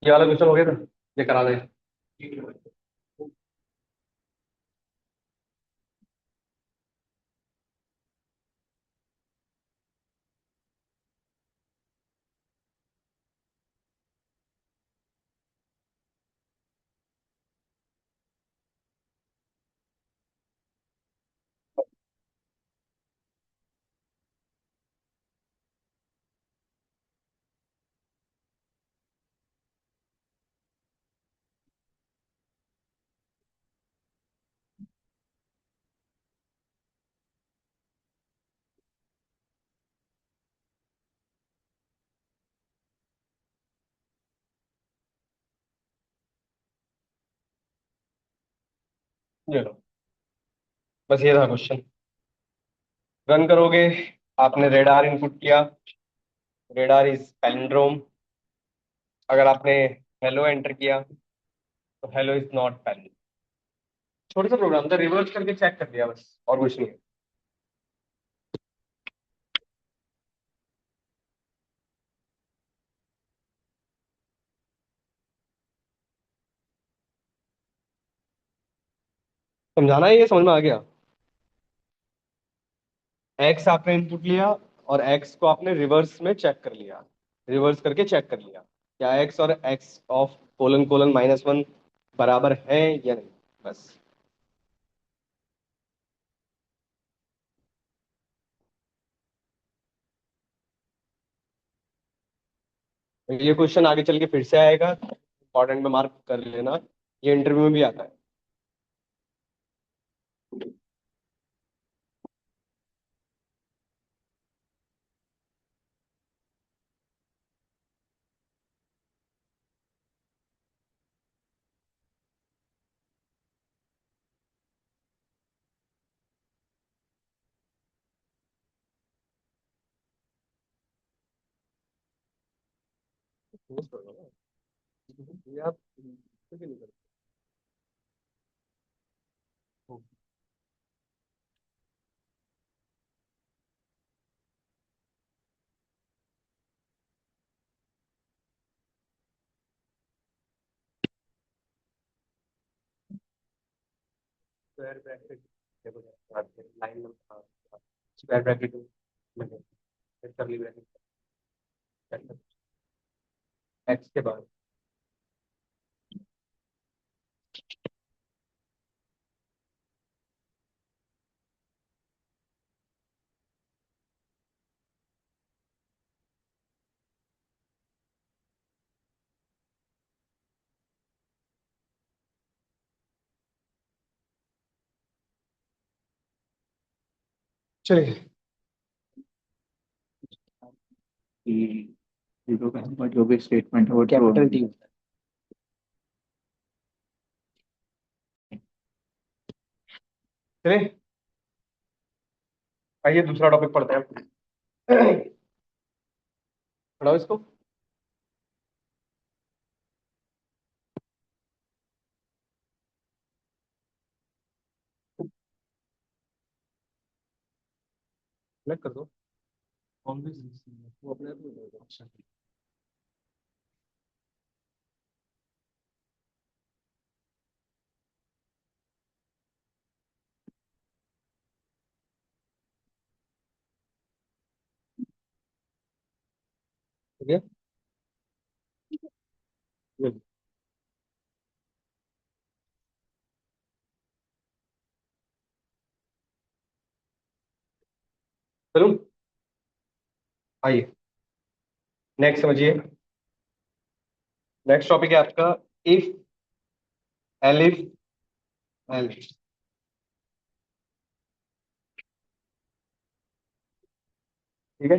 ये वाला क्वेश्चन हो गया था। ये करा दे। ये लो। बस ये था क्वेश्चन। रन करोगे। आपने रेडार इनपुट किया। Radar is palindrome. अगर आपने हेलो एंटर किया तो हेलो इज नॉट पैलिंड्रोम। छोटा सा प्रोग्राम था, रिवर्स करके चेक कर दिया बस, और कुछ नहीं है। समझाना है, ये समझ में आ गया। एक्स आपने इनपुट लिया और एक्स को आपने रिवर्स में चेक कर लिया। रिवर्स करके चेक कर लिया क्या एक्स और एक्स ऑफ कोलन कोलन -1 बराबर है या नहीं। बस। ये क्वेश्चन आगे चल के फिर से आएगा, इंपॉर्टेंट में मार्क कर लेना। ये इंटरव्यू में भी आता है। ये आप कुछ नहीं करते। स्क्वायर ब्रैकेट देखो, लाइन नंबर स्क्वायर ब्रैकेट करली ब्रैकेट एक्स के बाद। चलिए। जीरो का जो भी स्टेटमेंट है वो कैपिटल टी। चलिए, आइए दूसरा टॉपिक पढ़ते हैं। पढ़ाओ इसको। सेलेक्ट कर दो। कौन भी वो अपने आप में होगा। अच्छा। ठीक है। ये चलो, आइए नेक्स्ट समझिए। नेक्स्ट टॉपिक है आपका इफ एलिफ एल्स। ठीक है।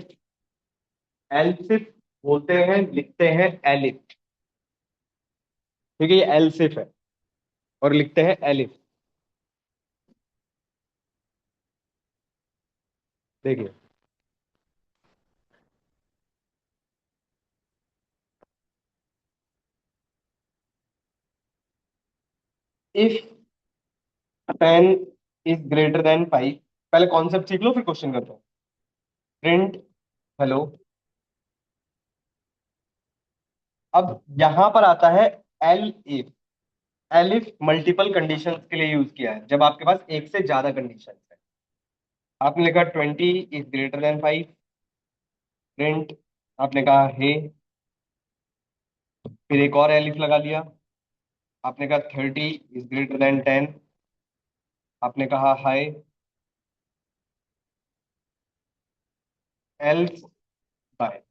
एल्सिफ बोलते हैं, लिखते हैं एलिफ। ठीक है, ये एल्सिफ है और लिखते हैं एलिफ। देखिए, if pen is greater than 5। पहले कॉन्सेप्ट सीख लो फिर क्वेश्चन करते हैं। प्रिंट हेलो अब यहां पर आता है L if. Elif multiple conditions के लिए यूज किया है, जब आपके पास एक से ज्यादा कंडीशन है। आपने लिखा 20 > 5 प्रिंट, आपने कहा हे, फिर एक और एलिफ लगा लिया। आपने कहा 30 > 10, आपने कहा हाय, एल्स बाय।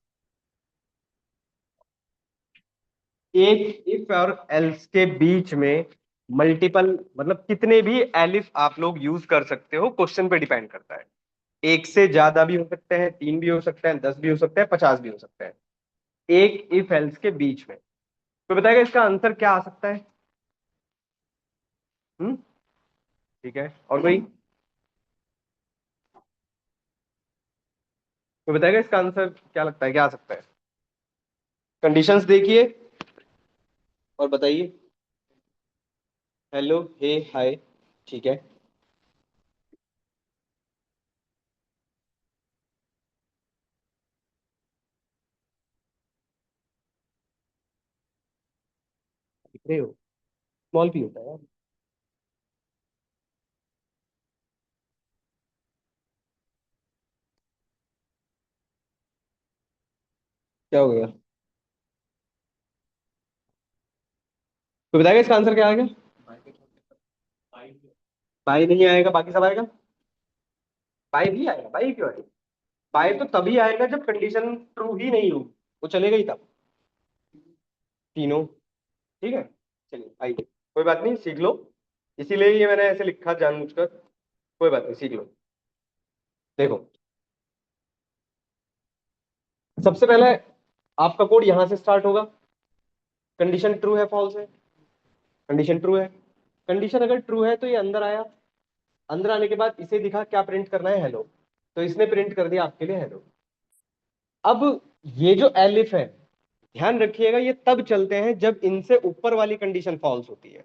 एक इफ और एल्स के बीच में मल्टीपल मतलब कितने भी एलिफ आप लोग यूज कर सकते हो, क्वेश्चन पे डिपेंड करता है। एक से ज्यादा भी हो सकते हैं, 3 भी हो सकते हैं, 10 भी हो सकते हैं, 50 भी हो सकते हैं, एक इफ एल्स के बीच में। तो बताएगा इसका आंसर क्या आ सकता है? हम्म। ठीक है, और कोई? तो बताएगा इसका आंसर क्या लगता है, क्या आ सकता है? कंडीशंस देखिए और बताइए। हेलो, हे, हाय। ठीक है, दिख रहे हो? स्मॉल भी होता है यार। क्या हो गया? तो बताएगा इसका आंसर क्या आएगा? बाई नहीं आएगा, बाकी सब आएगा। बाई भी आएगा, बाई क्यों आएगा? बाय तो तभी आएगा जब कंडीशन ट्रू ही नहीं हो, वो चलेगा ही तब। तीनों। ठीक है, चलिए आइए, कोई बात नहीं, सीख लो। इसीलिए ये मैंने ऐसे लिखा जानबूझकर। कोई बात नहीं, सीख लो। देखो, सबसे पहले आपका कोड यहां से स्टार्ट होगा। कंडीशन ट्रू है, फॉल्स है? कंडीशन ट्रू है। कंडीशन अगर ट्रू है तो ये अंदर आया। अंदर आने के बाद इसे दिखा क्या प्रिंट करना है, हेलो। तो इसने प्रिंट कर दिया आपके लिए हेलो। अब ये जो एलिफ है, ध्यान रखिएगा, ये तब चलते हैं जब इनसे ऊपर वाली कंडीशन फॉल्स होती है।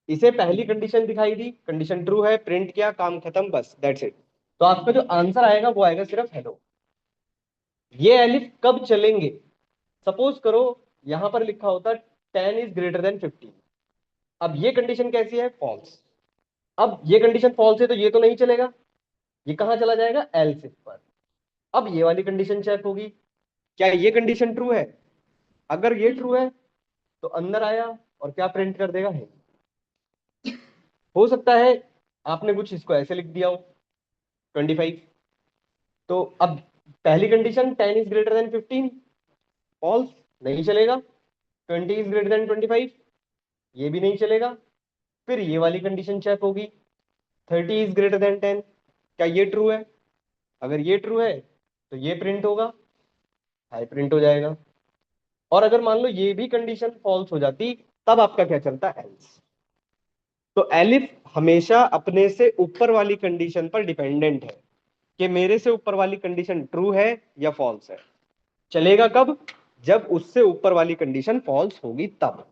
इसे पहली कंडीशन दिखाई दी, कंडीशन ट्रू है, प्रिंट किया, काम खत्म, बस दैट्स इट। तो आपका जो आंसर आएगा वो आएगा सिर्फ हेलो। ये एलिफ कब चलेंगे? सपोज करो यहां पर लिखा होता 10 > 15। अब ये कंडीशन कैसी है? फॉल्स। अब ये कंडीशन फॉल्स है तो ये तो नहीं चलेगा, ये कहां चला जाएगा? एल्स इफ पर। अब ये वाली कंडीशन चेक होगी, क्या ये कंडीशन ट्रू है? अगर ये ट्रू है तो अंदर आया और क्या प्रिंट कर देगा? है। हो सकता है आपने कुछ इसको ऐसे लिख दिया हो, 25। तो अब पहली कंडीशन 10 > 15 फॉल्स, नहीं चलेगा। 20 > 25 ये भी नहीं चलेगा। फिर ये वाली कंडीशन चेक होगी, 30 > 10 क्या ये ट्रू है? अगर ये ट्रू है तो ये प्रिंट होगा, हाई प्रिंट हो जाएगा। और अगर मान लो ये भी कंडीशन फॉल्स हो जाती, तब आपका क्या चलता? एल्स। तो एलिफ हमेशा अपने से ऊपर वाली कंडीशन पर डिपेंडेंट है, कि मेरे से ऊपर वाली कंडीशन ट्रू है या फॉल्स है। चलेगा कब? जब उससे ऊपर वाली कंडीशन फॉल्स होगी तब।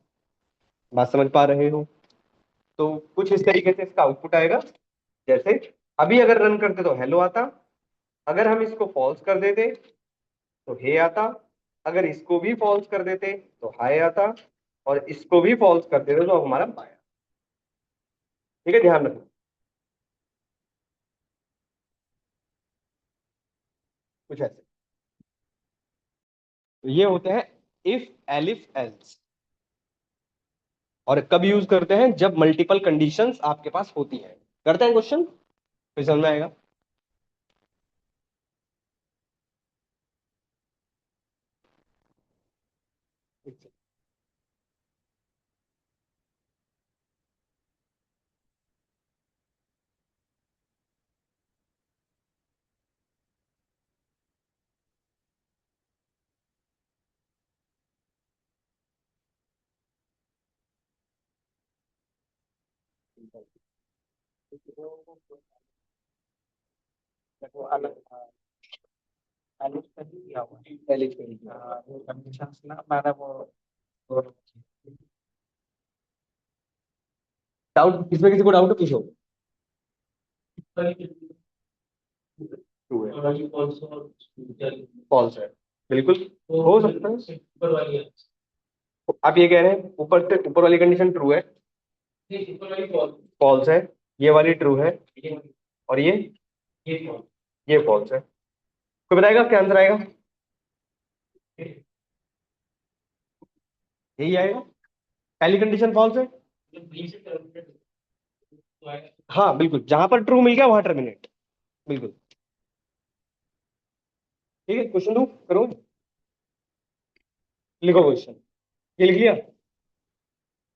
बात समझ पा रहे हो? तो कुछ इस तरीके से इसका आउटपुट आएगा। जैसे अभी अगर रन करते तो हेलो आता, अगर हम इसको फॉल्स कर देते तो हे आता, अगर इसको भी फॉल्स कर देते तो हाय आता, और इसको भी फॉल्स कर देते तो हमारा बाय। ठीक है, ध्यान रखना। कुछ ऐसे। तो ये होते हैं इफ, एलिफ, एल्स। और कब यूज करते हैं? जब मल्टीपल कंडीशंस आपके पास होती है। करते हैं क्वेश्चन, फिर समझ में आएगा। देखो अलग एलिफ पे ही दिया हुआ है। एलिफ पे ही दिया हुआ है। वो कंडीशंस ना मैंने वो डाउट, इसमें किसी को डाउट पूछो। ट्रू है, फॉल्स है, बिल्कुल हो सकता है। आप ये कह रहे हैं ऊपर से ऊपर वाली कंडीशन ट्रू है, फॉल्स है, ये वाली ट्रू है, और ये फॉल्स है। कोई बताएगा क्या आंसर आएगा? यही आएगा। पहली कंडीशन फॉल्स है। हाँ बिल्कुल, जहां पर ट्रू मिल गया वहां टर्मिनेट। बिल्कुल। ठीक है, क्वेश्चन दो करो। लिखो क्वेश्चन। ये लिख लिया?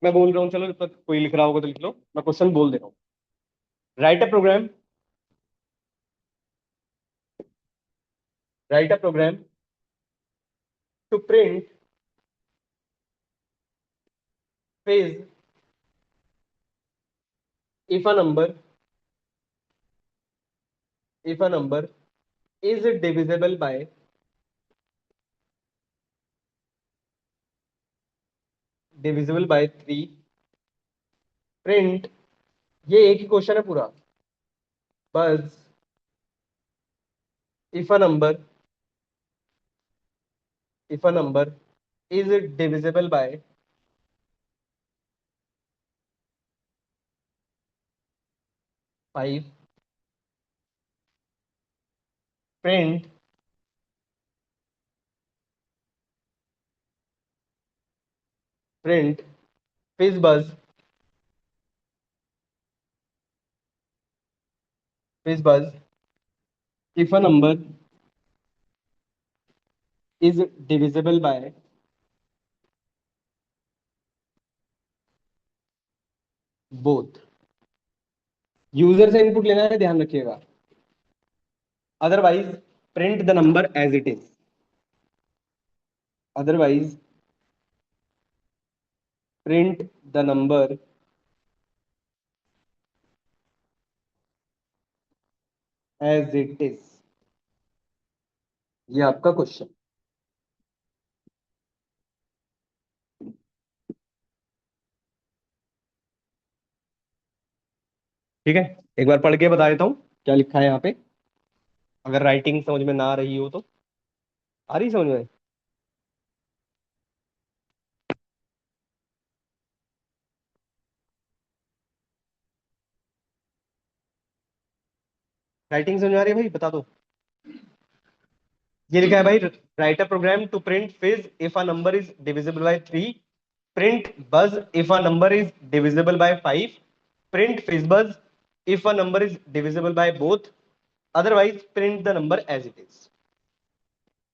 मैं बोल रहा हूँ, चलो जब तक कोई लिख रहा होगा तो लिख लो, मैं क्वेश्चन बोल दे रहा हूँ। Write a program, write a program to print page if a number if a number is divisible by 3, print, ये एक ही क्वेश्चन है पूरा, बस if a number if a number is divisible by 5, print print fizz buzz if a number is divisible by both। User से input लेना है, ध्यान रखिएगा, otherwise print the number as it is, otherwise print the number as it is. ये आपका question. ठीक है, एक बार पढ़ के बता देता हूँ क्या लिखा है यहाँ पे, अगर राइटिंग समझ में ना आ रही हो तो। आ रही समझ में? राइटिंग समझ में आ रही है भाई, बता दो। ये लिखा है भाई, write a program to print fizz if a number is divisible by 3, print buzz if a number is divisible by 5, print fizz buzz if a number is divisible by both, otherwise print the number as it is.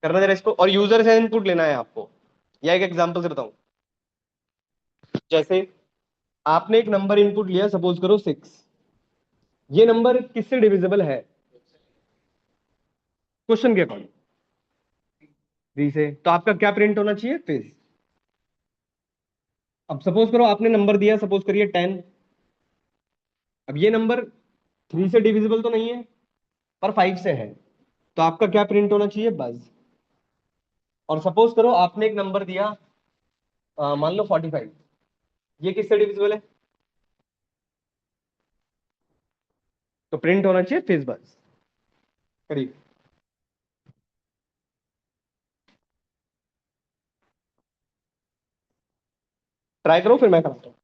करना जरा इसको, और user से input लेना है आपको, या एक एग्जांपल से बताऊं। जैसे आपने एक नंबर इनपुट लिया, सपोज करो 6, ये नंबर किससे डिविजिबल है क्वेश्चन के अकॉर्डिंग? 3 से, तो आपका क्या प्रिंट होना चाहिए? फिज। अब सपोज करो आपने नंबर दिया, सपोज करिए 10, अब ये नंबर 3 से डिविजिबल तो नहीं है, पर 5 से है, तो आपका क्या प्रिंट होना चाहिए? बज। और सपोज करो आपने एक नंबर दिया, मान लो 45, ये किससे डिविजिबल है? तो प्रिंट होना चाहिए फिज बज। करीब। ट्राई करो, फिर मैं कराता हूँ।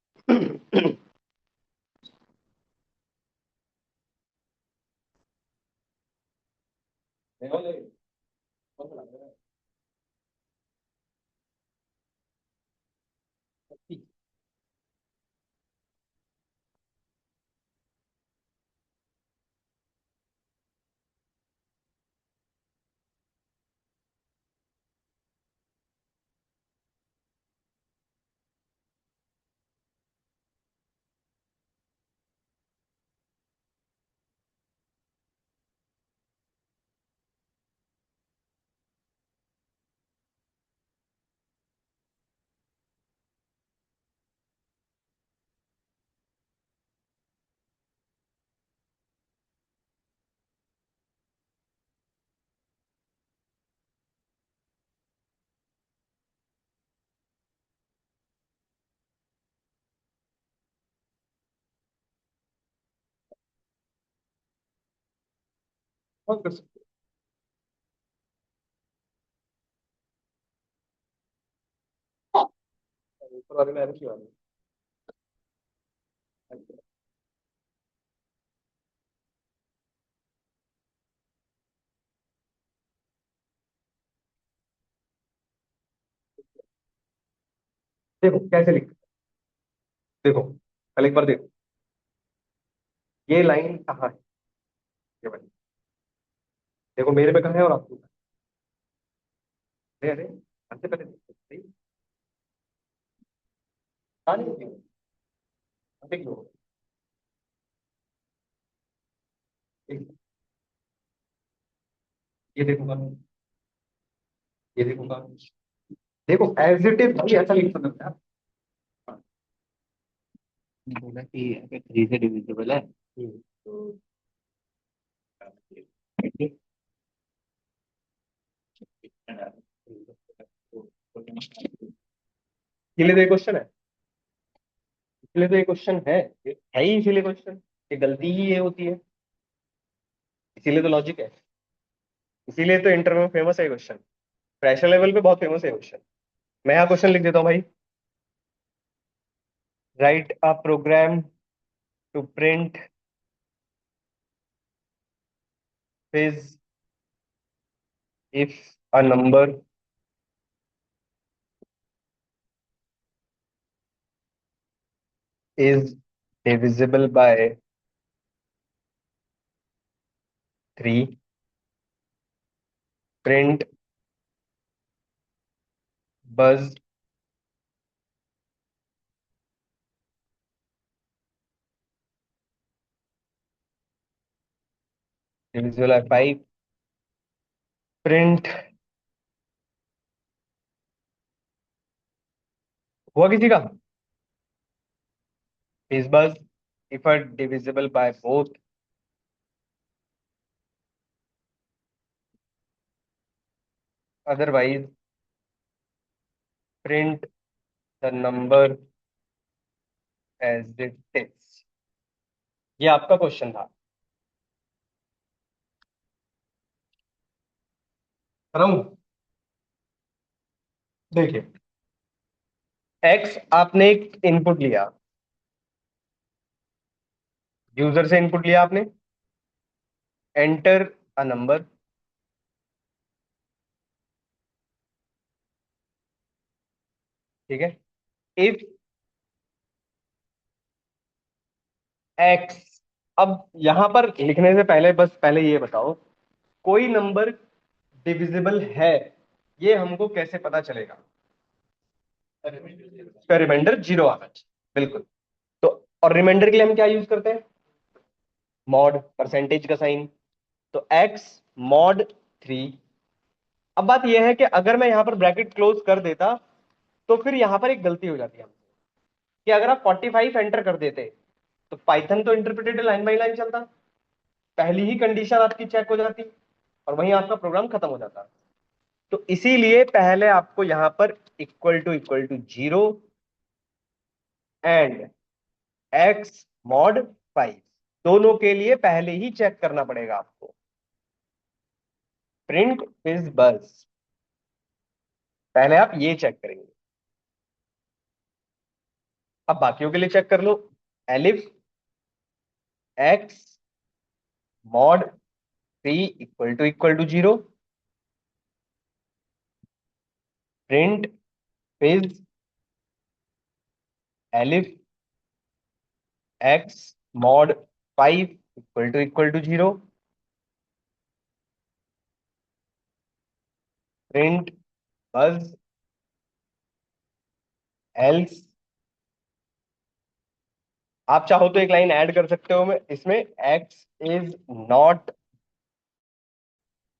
बहुत कर सकते ऊपर वाले में ऐसे क्यों आ गई? देखो कैसे लिख, देखो पहले एक बार देखो, ये लाइन कहाँ है, ये वाली। देखो मेरे में कहाँ है और आपको कहाँ है? अरे अरे, हमसे पहले देखो, सही? हाँ नहीं होती, देख लो। एक- ये देखो कहाँ, ये देखो कहाँ, देखो एज इट इज भाई, ऐसा लिख सकते हैं आप। हाँ, बोला कि अगर 3 से डिविजिबल है। तो इसीलिए तो ये क्वेश्चन है, इसलिए तो ये क्वेश्चन ये है ही इसीलिए क्वेश्चन, ये गलती ही ये होती है, इसीलिए तो लॉजिक है, इसीलिए तो इंटरव्यू में फेमस है क्वेश्चन, प्रेशर लेवल पे बहुत फेमस है क्वेश्चन। मैं यहाँ क्वेश्चन लिख देता हूँ भाई। Write a program to print fizz if a number is divisible by 3, print buzz divisible by 5, print, हुआ किसी का is buzz if are divisible by both, otherwise print the number as it is। ये आपका question था, कराऊं? देखिए, x आपने एक input लिया, यूजर से इनपुट लिया आपने, एंटर अ नंबर, ठीक है। इफ x, अब यहां पर लिखने से पहले बस पहले ये बताओ, कोई नंबर डिविजिबल है, ये हमको कैसे पता चलेगा? इसका रिमाइंडर 0 आना चाहिए, बिल्कुल। तो और रिमाइंडर के लिए हम क्या यूज करते हैं? मॉड, परसेंटेज का साइन। तो x मॉड 3। अब बात यह है कि अगर मैं यहां पर ब्रैकेट क्लोज कर देता, तो फिर यहां पर एक गलती हो जाती है कि अगर आप 45 एंटर कर देते, तो पाइथन तो इंटरप्रेटेड लाइन बाई लाइन चलता, पहली ही कंडीशन आपकी चेक हो जाती, और वहीं आपका प्रोग्राम खत्म हो जाता। तो इसीलिए पहले आपको यहां पर equal to 0 and x mod 5, दोनों के लिए पहले ही चेक करना पड़ेगा आपको। प्रिंट इज बस, पहले आप ये चेक करेंगे। अब बाकियों के लिए चेक कर लो। Elif x mod 3 equal to 0, print fizz elif x mod 5 equal to 0, print buzz else. आप चाहो तो एक लाइन ऐड कर सकते हो मैं इसमें, एक्स इज नॉट,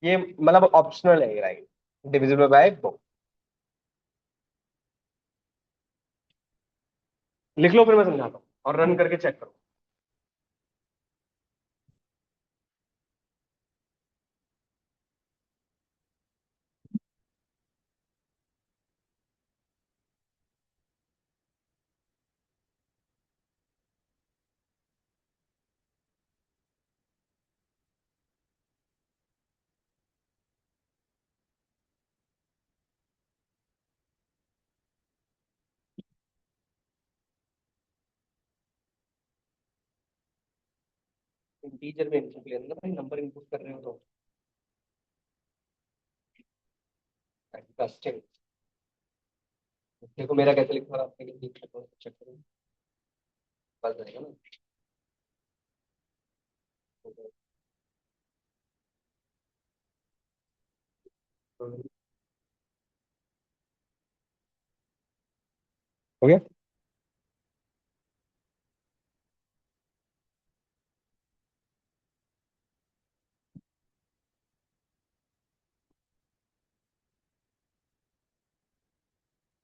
ये मतलब ऑप्शनल है ये लाइन, डिविजिबल बाय 2। लिख लो फिर मैं समझाता हूँ, और रन करके चेक करो। इंटीजर में इनपुट लेना ना भाई, नंबर इनपुट कर रहे हो तो कास्टिंग। देखो मेरा कैसे लिखा है, आपने लिख लो, चेक करो, बस जाएगा ना। हो गया।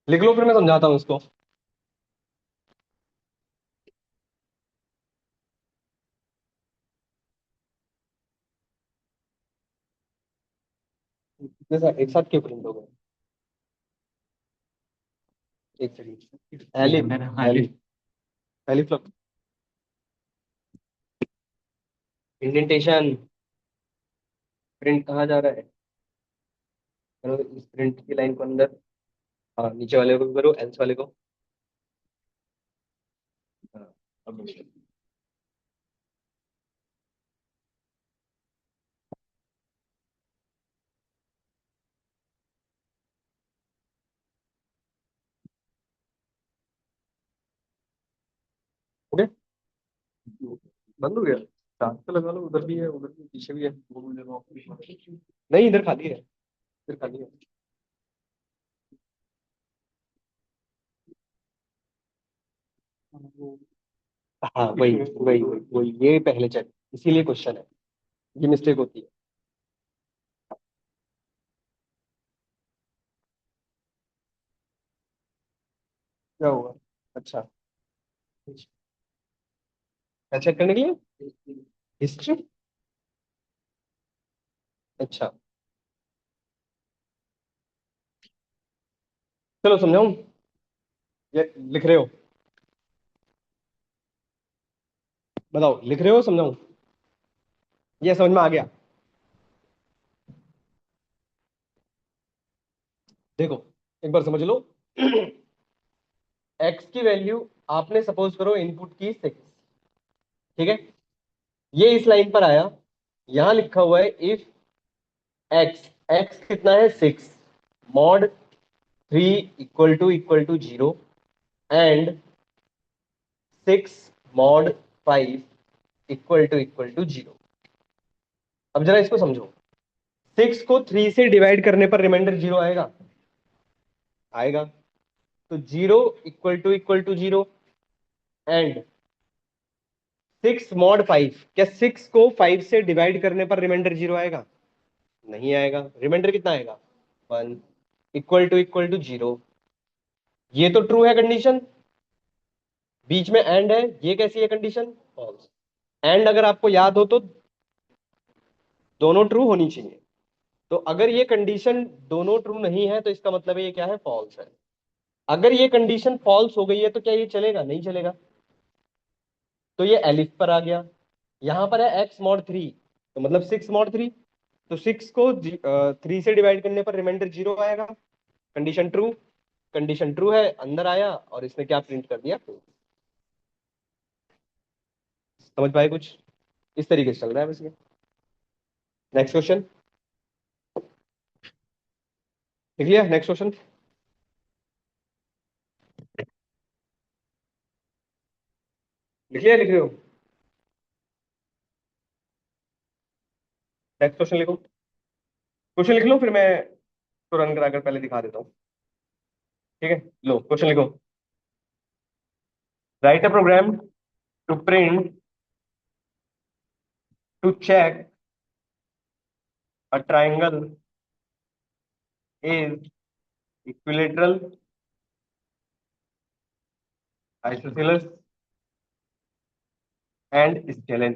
लिख लो फिर मैं समझाता हूँ इसको। एक साथ क्यों प्रिंट हो गए? एक सेकंड, एलिफ, एलिफ, एलिफ लग, इंडेंटेशन। प्रिंट कहाँ जा रहा है? करो इस प्रिंट की लाइन को अंदर। हाँ, नीचे वाले को भी करो, एल्स वाले को। हाँ, अब हो गया। बंद हो गया। चार्ज तो लगा लो, उधर भी है, उधर भी, पीछे भी है, वो भी लगा। नहीं, इधर खाली है, इधर खाली है। हाँ, वही वही वही वही, ये पहले चेक, इसीलिए क्वेश्चन है, ये मिस्टेक होती है। क्या हुआ? अच्छा, क्या चेक करने के लिए? हिस्ट्री। अच्छा, चलो समझाऊं। ये लिख रहे हो? बताओ, लिख रहे हो, समझाऊं? ये समझ में आ गया? देखो, एक बार समझ लो। एक्स की वैल्यू आपने सपोज करो इनपुट की 6, ठीक है? ये इस लाइन पर आया, यहां लिखा हुआ है इफ एक्स, एक्स कितना है 6, mod 3 equal to 0 and 6 mod 5 equal to 0। अब जरा इसको समझो, 6 को 3 से डिवाइड करने पर रिमाइंडर 0 आएगा? आएगा। तो 0 इक्वल टू 0 एंड 6 मॉड 5, क्या 6 को 5 से डिवाइड करने पर रिमाइंडर 0 आएगा? नहीं आएगा। रिमाइंडर कितना आएगा? 1, इक्वल टू 0। ये तो ट्रू है कंडीशन, बीच में एंड है, ये कैसी है कंडीशन? फॉल्स। एंड अगर आपको याद हो तो दोनों ट्रू होनी चाहिए। तो अगर ये कंडीशन दोनों ट्रू नहीं है तो इसका मतलब है ये क्या है? फॉल्स है। अगर ये कंडीशन फॉल्स हो गई है तो क्या ये चलेगा? नहीं चलेगा। तो ये एलिफ पर आ गया। यहां पर है एक्स मॉड 3, तो मतलब 6 मॉड 3। तो 6 को 3 से डिवाइड करने पर रिमाइंडर 0 आएगा। कंडीशन ट्रू, कंडीशन ट्रू है, अंदर आया और इसने क्या प्रिंट कर दिया? true। समझ पाए कुछ? इस तरीके से चल रहा है बस ये। Next question. लिख लिया नेक्स्ट क्वेश्चन? लिख रहे हो? नेक्स्ट क्वेश्चन लिखो। क्वेश्चन लिख लो, फिर मैं तो रन कराकर पहले दिखा देता हूँ। ठीक है, लो क्वेश्चन लिखो। Write a program to print, to check a triangle is equilateral, isosceles and scalene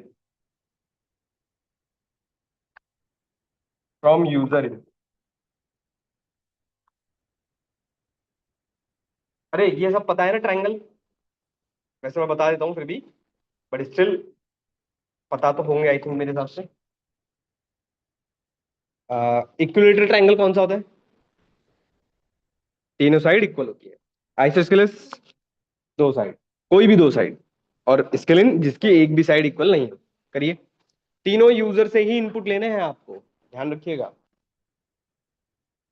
from user in. अरे ये सब पता है ना ट्राइंगल? वैसे मैं बता देता हूँ फिर भी, बट स्टिल पता तो होंगे आई थिंक मेरे हिसाब से। इक्विलेटरल ट्राइंगल कौन सा होता है? तीनों साइड इक्वल होती है। आइसोस्केलेस, दो साइड, कोई भी दो साइड। और स्केलिन जिसकी एक भी साइड इक्वल नहीं हो। करिए। तीनों यूजर से ही इनपुट लेने हैं आपको, ध्यान रखिएगा।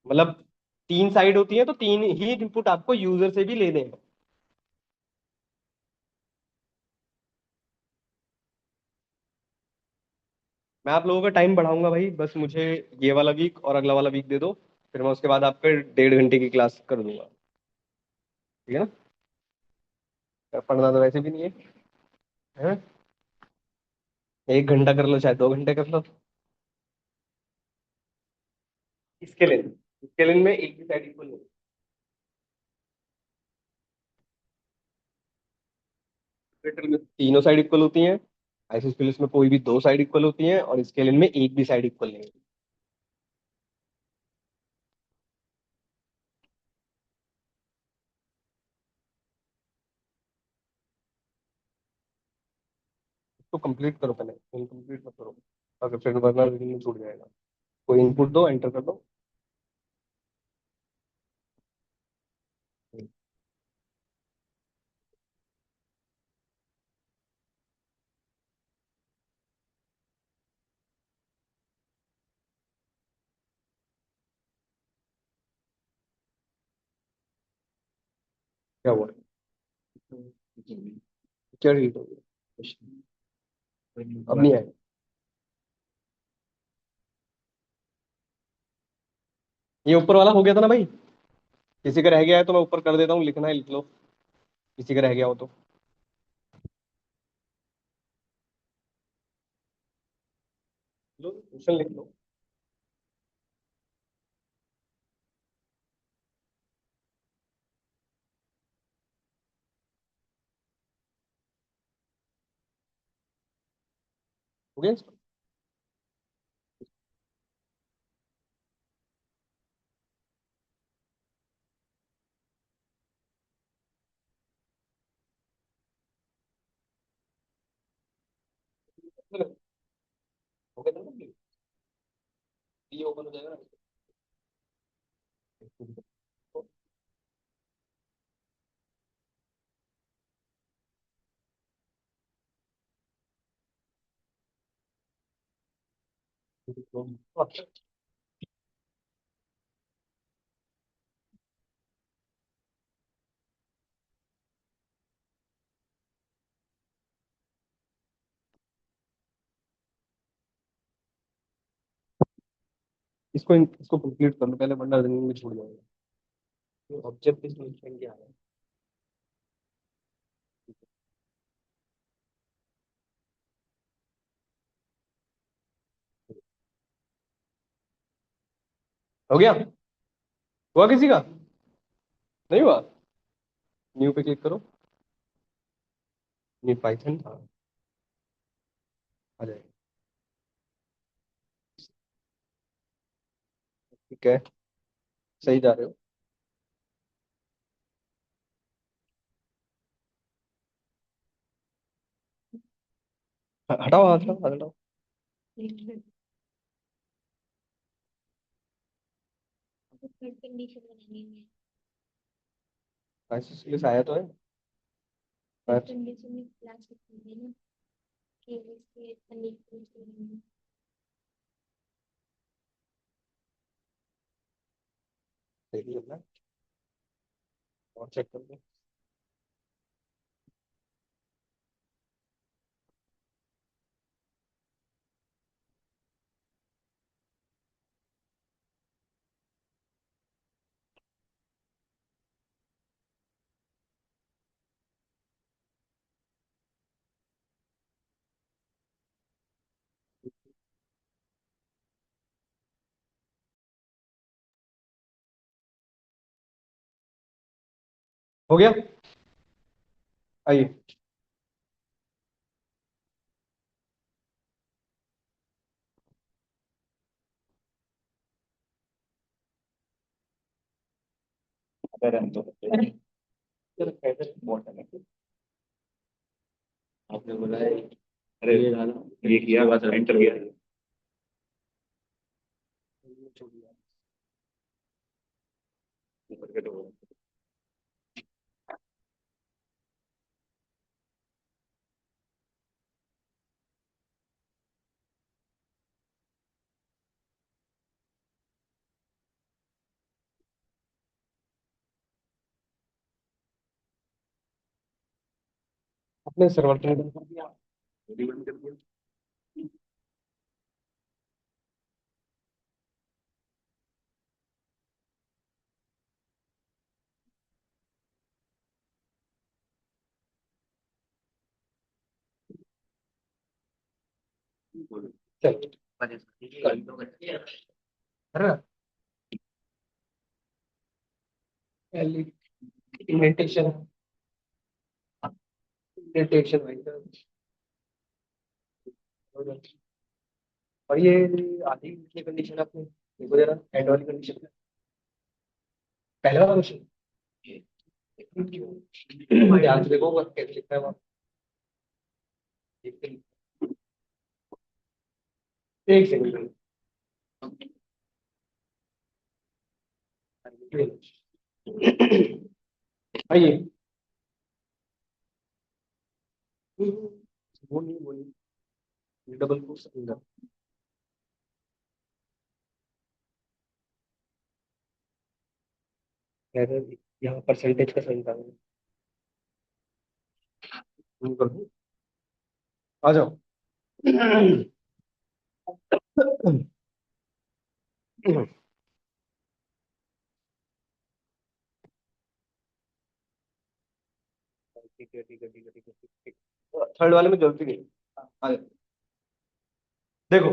मतलब तीन साइड होती है तो तीन ही इनपुट आपको यूजर से भी लेने हैं। मैं आप लोगों का टाइम बढ़ाऊंगा भाई, बस मुझे ये वाला वीक और अगला वाला वीक दे दो, फिर मैं उसके बाद आपके 1.5 घंटे की क्लास कर दूंगा। ठीक है ना, पढ़ना तो वैसे भी नहीं है, है? 1 घंटा कर लो चाहे 2 घंटे कर लो। स्केलिन में एक भी साइड इक्वल नहीं। लिटरल में तीनों साइड इक्वल होती हैं। आइसोस्केलिस में कोई भी दो साइड इक्वल होती हैं, और स्केलिन में एक भी साइड इक्वल नहीं होती। इसको कंप्लीट करो पहले, इनकम्प्लीट मत करो, अगर फिर वरना रीडिंग में छूट जाएगा। कोई इनपुट दो, एंटर कर दो। क्या हुआ? क्या रीड हो गया? अब नहीं आएगा। ये ऊपर वाला हो गया था ना भाई? किसी का रह गया है तो मैं ऊपर कर देता हूँ, लिखना है लिख लो, किसी का रह गया हो तो। लो क्वेश्चन लिख लो। हो गया इसका? हो गया था ना? ये ओपन हो जाएगा ना? अच्छा, इसको कंप्लीट कर लो पहले, वरना रनिंग में छूट जाएगा। ऑब्जेक्ट इज क्या है? हो गया? हुआ किसी का? नहीं हुआ? न्यू पे क्लिक करो। न्यू पाइथन था, आ जाएगा। ठीक है, सही जा रहे हो। हटाओ हाथ, हटाओ हाथ, हटाओ। कंडीशन बनानी है। ऐसे इसलिए से आया तो है। कंडीशन में क्लास है ना, कि इसके कंडीशन देख लो ना, और चेक कर लो। हो गया? आइए। अगर हम तो सर कैसे बहुत है। आपने बोला है, अरे ये गाना, ये किया बस एंटर किया। नहीं सर्वर तो नहीं कर दिया, मेरी बंद कर दिया। चल कर रहा इमिटेशन, इमिटेशन भाई साहब। और ये आधी की कंडीशन आपने देखो जरा, एंड वाली कंडीशन, पहले वाला क्वेश्चन ध्यान से देखो बस कैसे लिखा है वहाँ। एक सेकंड आइए। वो नहीं, वो नहीं, डबल कोर्स अंदर एरर, यहाँ परसेंटेज का सही था। कर दूं, आ जाओ। ठीक है ठीक है ठीक है ठीक है ठीक है। थर्ड वाले में गलती नहीं, आ जाओ। देखो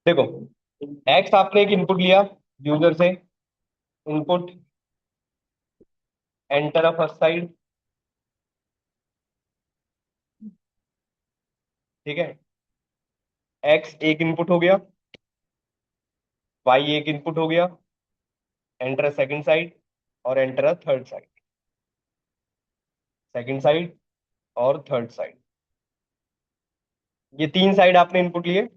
देखो, एक्स आपने एक इनपुट लिया यूजर से, input enter a first side, ठीक है। एक्स एक इनपुट हो गया, वाई एक इनपुट हो गया, एंटर अ सेकंड साइड और enter a third side, second side और थर्ड साइड, ये तीन साइड आपने इनपुट लिए।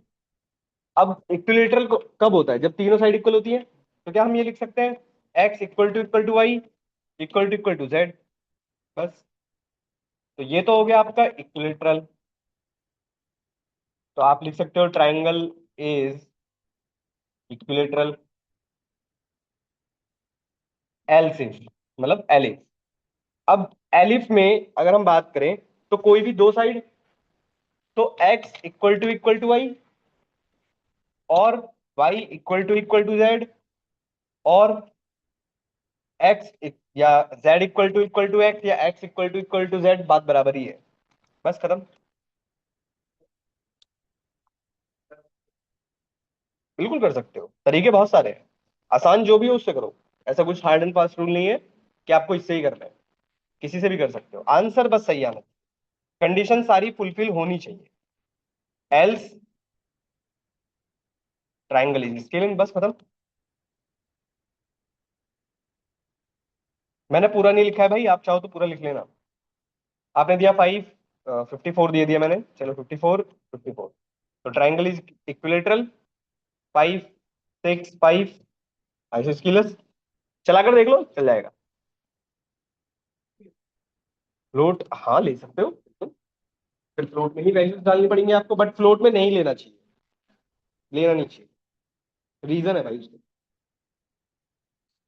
अब इक्विलेटरल कब होता है? जब तीनों साइड इक्वल होती है। तो क्या हम ये लिख सकते हैं, x equal to y equal to z, बस। तो ये तो हो गया आपका इक्विलेटरल। तो आप लिख सकते हो ट्राइंगल इज इक्विलेटरल एलसिफ, मतलब एलिफ। अब एलिफ में अगर हम बात करें तो कोई भी दो साइड, तो एक्स इक्वल टू वाई और वाई इक्वल टू जेड और एक्स या जेड इक्वल टू एक्स या एक्स इक्वल टू जेड, बात बराबर ही है, बस खत्म। बिल्कुल कर सकते हो, तरीके बहुत सारे हैं, आसान जो भी हो उससे करो। ऐसा कुछ हार्ड एंड फास्ट रूल नहीं है कि आपको इससे ही करना है, किसी से भी कर सकते हो, आंसर बस सही आना, कंडीशन सारी फुलफिल होनी चाहिए, एल्स ट्राइंगल इज स्केलिंग, बस खत्म। मैंने पूरा नहीं लिखा है भाई, आप चाहो तो पूरा लिख लेना। आपने दिया 5, 54 दे दिया मैंने, चलो 54, 54। तो ट्राइंगल इज इक्विलेटरल, 5, 6, 5 आइसोस्केलस, चलाकर देख लो चल जाएगा। फ्लोट हाँ ले सकते हो, फिर फ्लोट में ही वैल्यूज डालनी पड़ेंगे आपको, बट फ्लोट में नहीं लेना चाहिए, लेना नहीं चाहिए। रीजन है भाई उसका,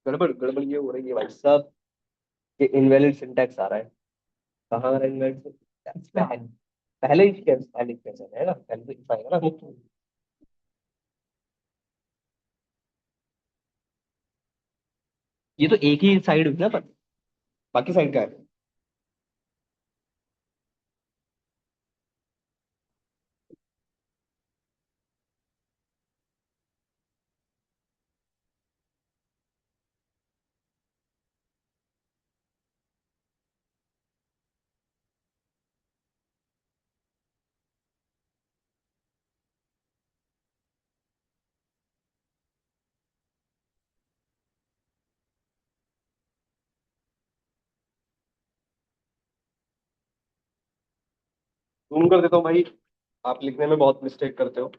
गड़बड़ गड़बड़ ये हो रही है भाई साहब, ये इनवैलिड सिंटैक्स आ रहा है। कहाँ आ रहा है इनवैलिड सिंटैक्स? पहले पहले ही पहले कैसे है ना, पहले तो आएगा ना मुख्य। ये तो एक ही साइड हुई ना, पर बाकी साइड का है। जूम कर देता हूँ भाई, आप लिखने में बहुत मिस्टेक करते हो।